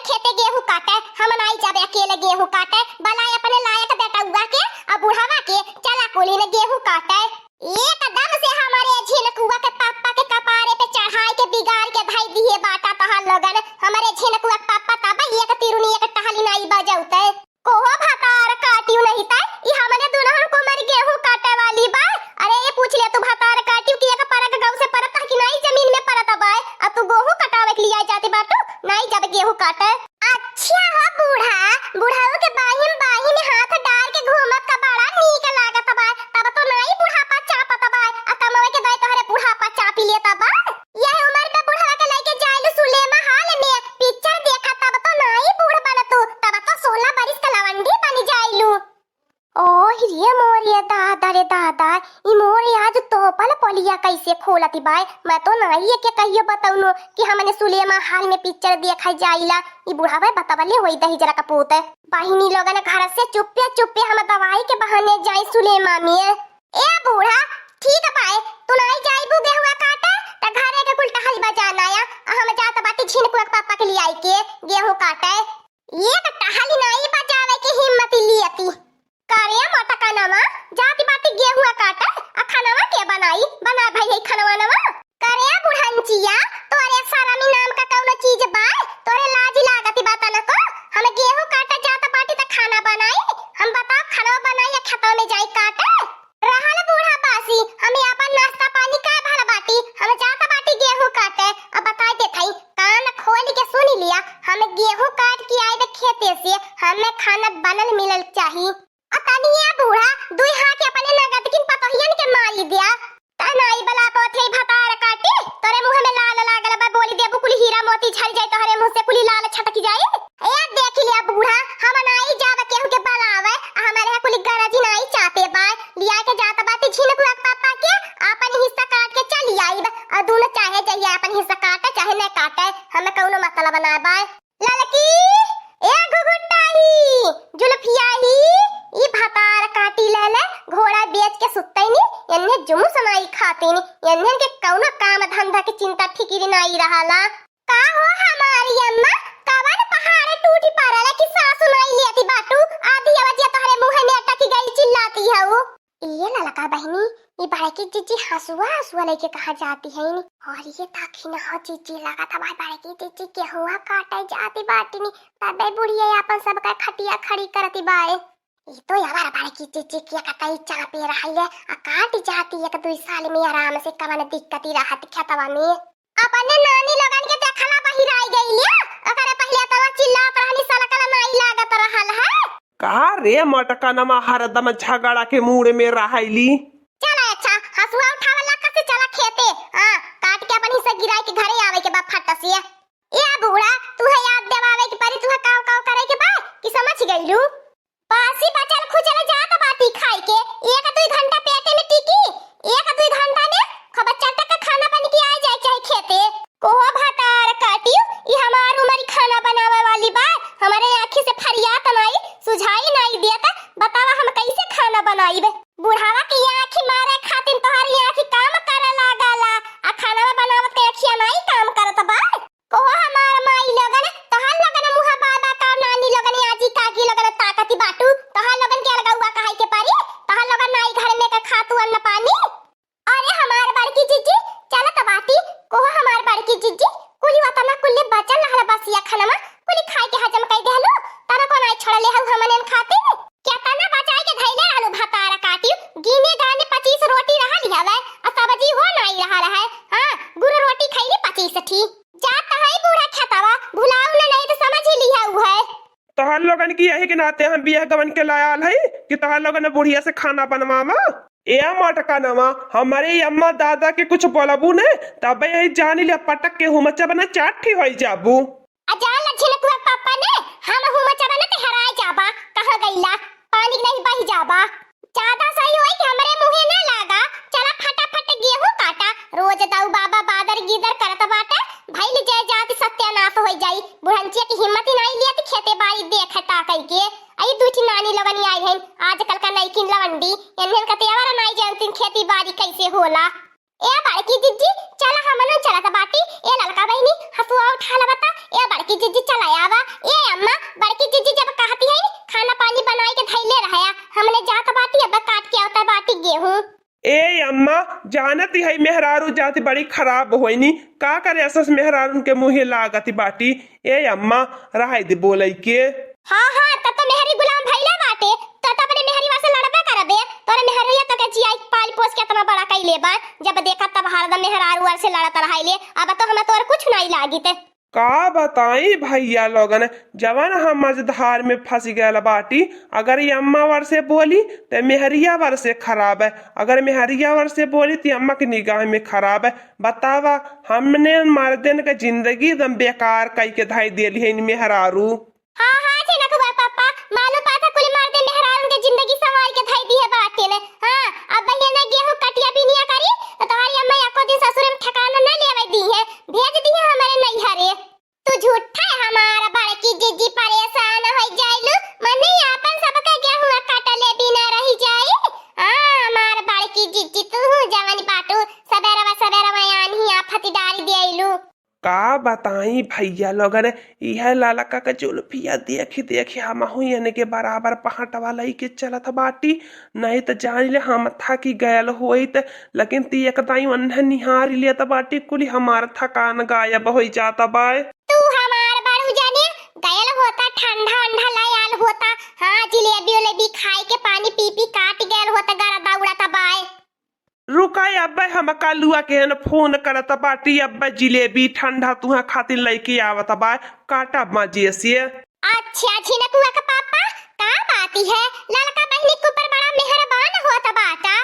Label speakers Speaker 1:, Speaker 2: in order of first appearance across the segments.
Speaker 1: खेते गेहूं काटे, हम नहीं जाबे अकेले गेहूं काटे। बलाए अपने लायक बेटा हुआ के अब बुढ़ावा के चला कोली ने गेहूं काटे। एकदम से हमारे झिनकुआ के पापा के कपारे पे चढ़ाई के बिगाड़ के भाई दिए बाटा तहा लगन। हमारे झिनकुआ के पापा तब एक तिरुनी एक टहली नहीं बजौते। कोहो भतार काटियो नहीं ता ई हमने दुल्हन को मर गेहूं काटे वाली बा। अरे ये पूछ ले तू भतार काटियो कि एक परक गांव से परत कि नहीं जमीन में परत बा। अब तू गेहूं कटावे के लिए जाते बाटू नहीं जब गेहूं काटे। अच्छा हो बूढ़ा, बुढ़ाओ के बाही में हाथ डाल के घूमत का बड़ा नीक लागत बा। तब तो नहीं बुढ़ापा चापत बा आ कमावे के दाई तोहरे बुढ़ापा चापी लेता बा। ये उम्र में बुढ़ावा के लेके जाइलू सुलेमा हाल में पिक्चर देखा तब तो नहीं बूढ़ बनतू, तब तो 16 बरिस का लवंडी बन जाइलू। ओह रे मोरिया दादा रे दादा, ई मोरे आज तोपल पलिया कैसे खोलती बाय। मैं तो नहीं के कहियो बताऊनो कि हमने सुलेमा हाल में पिक्चर देखा जाइला। ई बुढ़ावा बतावले होई दही जरा कपूत बहिनी लोगन घर से चुप्पे चुप्पे हम दवाई के बहाने जाई सुलेमा में। ए बूढ़ा ठीक बाय, तू नहीं जाइबू गेहुआ काटे त घरे के कुल टहल बजाना या हम जात बाटी झिनकुआ के पापा के लिए आई के गेहूं काटे। ये टहली नहीं बजावे की हिम्मत लियती करे मोटा कानामा जाति बाटी गेहुआ काटे आ खानावा के बनाई बना भाई है खानावा नवा करे बुढ़ंचिया। तोरे शरमी नाम का कौनो चीज बा, तोरे लाज लागती बात न को। हम गेहूं काटे जात बाटी त खाना बनाई, हम बताओ खाना बनाई या खेतों में जाई काटे। रहल बूढ़ा बासी हम अपन नाश्ता पानी का भर बाटी हम जात बाटी गेहूं काटे। अब बताई दे थई कान खोल के सुन लिया, हम गेहूं काट के आए खेते से हमें खाना बनल मिलल चाहिए। अतनिया बूढ़ा दुई हाथ अपने नगद किन पतोहियन के मारी दिया तनाई बला पोथे भतार काटे। तोरे मुंह में लाल लागल बा बोली देबू कुल हीरा मोती झड़ जाए तोहरे मुंह से कुल लाल छटक जाए। ए देख लिया बूढ़ा हम नहीं जाब केहू के बलावे हमारे कुल गरजी नहीं चाहते बा। लिया के जात बाती झिनकुआ पापा के अपन हिस्सा काट के चली आईब और दोनों चाहे जाइए अपन हिस्सा काटे चाहे न काटे हमें कौनो मतलब ना बा। ललकी ए घुघुटाई जुल्फियाही ई भतार काटी लेले घोड़ा बेच के सुतई नी एन्ने जुमु समाई खाती नी एन्ने के कौनो काम धंधा के चिंता फिकिर नहीं रहला। का हो हमारी अम्मा कवन पहाड़ टूटी पड़ल कि सासु नहीं लेती बाटू आधी आवाज तोहरे मुंह में अटक गई चिल्लाती है वो। ये ललका बहनी ये भाई की जीजी हसुआ हसुआ लेके कहा जाती है नी और ये ताकि न हो जीजी लगा था भाई भाई की जीजी के हुआ काटे जाती बाटी नी तबे बुढ़िया अपन सब का खटिया खड़ी करती बाए। ये तो हमारा भाई की जीजी की कतई चापे रही है आ काट जाती है 2 साल में आराम से कवन दिक्कत ही रहत खेतवा में। अपने नानी लगन के देखला बहिराई गईले अकरे पहले तो चिल्ला रहनी सलकला नहीं लागत रहल है।
Speaker 2: का रे मटका नमा हरदम झगड़ा के मूड में रहाइली।
Speaker 1: चला अच्छा हसुआ उठावला कसे चला खेते हां काट के अपन हिस्सा गिराई के घरे आवे के बा फटसिया। ए बूढ़ा तू है याद देवावे के परी तू काव काव करे के बा कि समझ गइलू। बासी बचल खुजल जात बाटी खाई के 1-2 घंटा पेटे में टिकी 1-2 घंटा में खब चटक का खाना बन के आ जाए चाहे खेते। कोहो भतार काटियो ई हमार उमर खाना बनावे वाली बात हमारे आंखी से फरियाद नहीं सुझाई नहीं देता बतावा हम कैसे खाना बनाईबे। बुढ़ावा की आंखी मारे खातिन तोहारी आंखी काम करे लागला आ खाना बनावत के आंखिया नहीं काम करत बा। कोहो हमार माई लगन तोहार लगन मुहा बाबा का नानी लगन आजी काकी लगन ताकती बाटू तोहार लगन के अलगुआ कहाई के पारी तोहार लगन नाई घर में का खातू अन्न पानी। अरे हमार बड़की जीजी चलत बाटी कोहो हमार बड़की जीजी कुली वतना कुल्ले बचल रहल बसिया खाना कुली खाई के हजम कई देहलो तारा को नहीं छोड़ले हउ हमने खाते क्या तना बचाई के धइले आलू भतारा काटी गिने गाने 25 रोटी रहल हवे आ सब्जी हो नहीं रहल है। हां गुड़ रोटी खइली 25 ठीक जात है बूढ़ा खतावा भुलाऊ न नहीं तो समझ ही लिया उ है।
Speaker 2: तोहर लोगन की यही के नाते हम बियाह गवन के लायल है कि तोहर लोगन बुढ़िया से खाना बनवावा। ए मटका नमा हमारे अम्मा दादा के कुछ बोलबू ने तबे यही जानी ले पटक के हुमचा बना चाठी होई जाबू।
Speaker 1: अजान लछनकुआ पापा ने हम हुमचा बना ते हराय जाबा कहां गईला पानी नहीं बही जाबा ज्यादा सही होई कि हमरे मुंहे न लागा। चला फटाफट गेहूं काटा रोज दाऊ बाबा बादर गीदर करत बाटे भइल जय जाति सत्यानाश हो जाई। बुढ़ंचिया की हिम्मत ही नहीं लियत खेते बाड़ी देखता कई के आई दूठी नानी लगनी आई है आजकल का नई किन लवंडी एनहन का तेवारा नहीं जानती खेती बाड़ी कैसे होला। ए बड़की जीजी चला हमन चला बाटी ए ललका बहनी हसुआ उठा ला बता ए बड़की जीजी चला आवा अम्मा बड़की जीजी जब कहती है खाना पानी बनाए के धैले रहया हमने जात बाटी अब काट के आवता बाटी गेहूं।
Speaker 2: ए अम्मा जानती है मेहरारू जाति बड़ी खराब होइनी का करे असस मेहरारू के मुहे लागती बाटी। ए अम्मा रहा दे बोलै के।
Speaker 1: हाँ हाँ तब तो मेहरी गुलाम भइले बाटे तो अपने मेहरी वासे लड़बे करबे तोरे मेहरिया तो के जिया पाल पोस के इतना बड़ा कइले बा जब देखा तब हरदम मेहरारू वार से लड़त रहाइले अब तो हमें तोर कुछ नहीं लागीते।
Speaker 2: का बताई भैया लोगन जवन हम मझधार में फंस गए बाटी। अगर ये अम्मा वर से बोली तो मेहरिया वर से खराब है, अगर मेहरिया वर से बोली तो अम्मा की निगाह में खराब है। बतावा हमने मर्दन का जिंदगी एकदम बेकार कई के धाई दिली है इन मेहरारू।
Speaker 1: हाँ हाँ चिनकुआ पापा मालूम पाता कुल मर्दे मेहरारू के जिंदगी संवार के धाई दी है बाटे ने। हाँ अब बहिना गेहूं कटिया भी नहीं करी तो तुम्हारी अम्मा एको दिन ससुर में ठिकाना न लेवे दी है भेज दी है हमारे नैहरे। तू झूठा है हमारा बड़की जीजी परेशान हो जाइलू मने अपन सबके गेहूं काटले बिना रही जाई। हां हमार बड़की जीजी तू जवानी बाटू सबेरवा आनी आफत डाली देइलू।
Speaker 2: का बताई भैया लोगन यह लालका का जुल्फिया देखी देखी हम हुई के बराबर पहाटवा लई के चलत बाटी। नहीं तो जान ले हम था कि गयल होइत लेकिन ती एकदाई उन्हें निहार लिया बाटी कुली हमार थकान गायब हो जाता बाय।
Speaker 1: तू हमार बाड़ू जाने गयल होता ठंडा अंडा लायाल होता। हाँ जिलेबी उलेबी खाई के पानी पी पी काट गयल होता गरा दौड़ा तबाय।
Speaker 2: रुकाई अब्बे हम कालुआ के न फोन करत बाटी अब्बे जिलेबी ठंडा तुहा खातिर लेके आवत बा काटा मजे से।
Speaker 1: अच्छा छिनकुआ का पापा का बाती है लड़का बहनी के ऊपर बड़ा मेहरबान होता बाटा।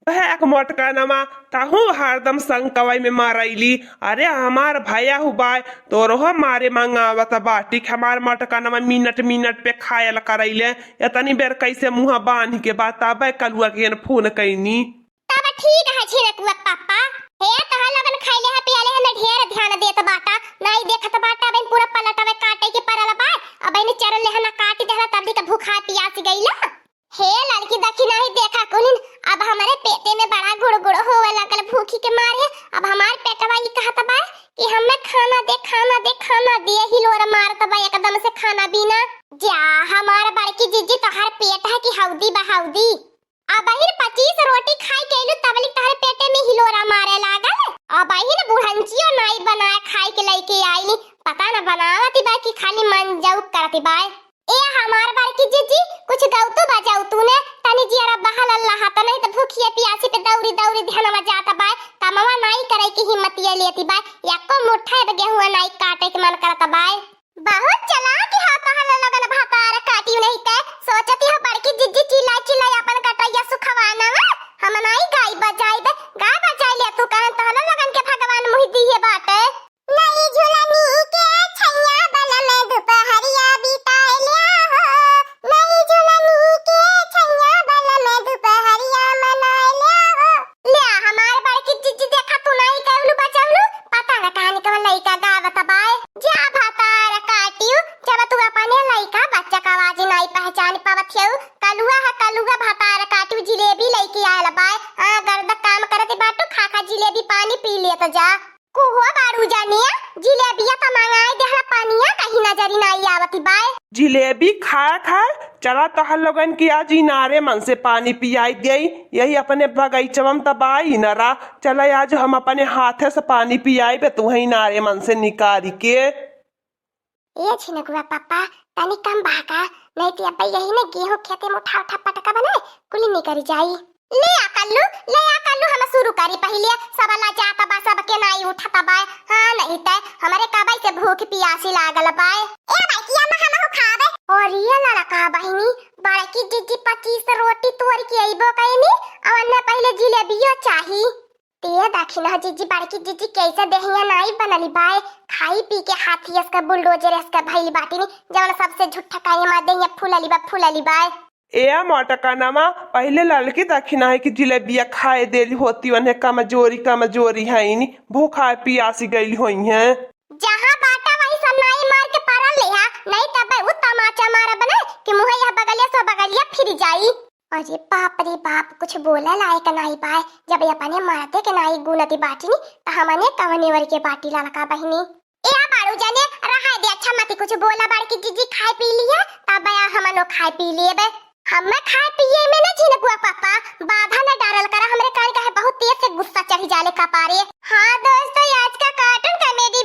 Speaker 2: वह एक मोटका नमा ताहू हरदम संग कवाई में मारैली। अरे हमार भैया हुआ तो रोह मारे मंगावत बाटी हमार मोटका नमा मिनट मिनट पे खायल करैले इतनी बेर कैसे मुंह बांध के बताबे कलुआ के फोन कैनी।
Speaker 1: तब ठीक है छिनकुआ पापा हे तहा लगन खाइले है पियाले है ढेर ध्यान देत बाटा नहीं देखत बाटा बन पूरा पलटवे काटे के परल बा अब इन चरल लेहना काट देला तब दी का भूखा पियास गईला। हे लड़की दखी नहीं देखा कुलिन अब हमारे पेटे में बड़ा गुड़ होवे लगल भूखी के मारे। अब हमार पेटवा ई कहत बा कि हमें खाना दे हिलोर मारत बा एकदम से खाना बिना। जा हमार बड़की जीजी तोहार पेट है कि हौदी बहाउदी अब बहिर 25 रोटी खाई केलू तबली तारे पेटे में हिलोरा मारे लागल। अब बहिर बुढ़ंचियो नाई बनाए खाई के लेके आईली पता न बनावती बा कि खाली मन जाऊ करती बा। ए हमार बड़की जीजी कुछ गाउतू बजाऊ तूने तनी जियारा बहल अल्लाह त नहीं त भूखिए प्यासी पे दौरी ध्यान में जाता बा तमवा नाई करे की हिम्मत ये लेती बा एको मुट्ठा गेहूं नाई काटे के मन करता बा। बहुत चालाक है तहल लगन भातार काटी नहीं के सोचती हो बड़की जिज्जी चिल्ला अपन कटैया सुखवाना हम नहीं गाय बजाई ले तू कहन तहल लगन के भगवान मुहि दिए बाटे। नहीं झुलनी के छैया बल में दोपहरिया बिताए लिया हो नहीं झुलनी के छैया बल में दोपहरिया मनाए लिया हो। ले हमार बड़की जिज्जी देखा तू नहीं कहलू बचावलू पता न कहानी कवन लइका गावत बाय जा भातार काटियो जब तू अपने लइका बच्चा का आवाज नहीं पहचान पावत है कलुआ भातार काटियो जिलेबी लेके आयल बाय। हां गर्द काम करते बाटू खा जिलेबी पानी पी ले तो जा कुहो बारू जानिया जिलेबिया त मंगाए देहला पानिया कहीं नजरी नहीं आवती बाय।
Speaker 2: जिलेबी खा चला तहल लोगन की आज इनारे मन से पानी पियाई गई यही अपने बगीचवा में तबाई नरा चला आज हम अपने हाथे से पानी पियाई पे तू इनारे मन से निकाली के।
Speaker 1: ये छिनकुआ पापा तनी कम भागा नहीं तो अब यही ने गेहूं खेते में उठा पटका बनाए कुली नहीं करी जाई। ले आ कल्लू हम शुरू करी पहले सबला जाता बा सब के नहीं उठता बा। हां नहीं त हमारे काबाई से भूख पियासी लागल बा। ए भाई किया हम हो खाबे और ये लड़का बहिनी बड़की जिज्जी 25 रोटी तोड़ के आइबो कहनी और न पहले जिलेबियो चाही ते दक्षिणा जिज्जी बड़की जिज्जी कैसे देहिया नहीं बनली बाय खाई पी के हाथी इसका बुलडोजर इसका भइल बाटी में जवन सबसे झूठा काहे मार देहिया फूलली बाय।
Speaker 2: ए मोटका नमा पहले लड़की दक्षिणा है कि जिलेबिया खाए देली होती उन्हें कमजोरी है नी भूखा पियासी गई हुई है।
Speaker 1: जहां बाटा वही सन्नाई मार के पारल ले हा नहीं तब वो तमाचा मारा बना कि मुंह यह बगलिया सो बगलिया फिर जाई। अरे बाप रे बाप कुछ बोला लायक नहीं पाए जब अपने मारते के नहीं गुनती बाटी नी त हमने कवने वर के बाटी लड़का बहिनी। ए बाड़ू जाने रहा दे अच्छा मत कुछ बोला बाड़ की जीजी खाए पी लिया तब या हमनो खाए पी लिए बे हम खाए पिए में ना झिनकुआ पापा बाधा न डारल करा हमरे कान का है बहुत तेज से गुस्सा चढ़ी जाले कपारे। हाँ दोस्तों आज का कार्टून कॉमेडी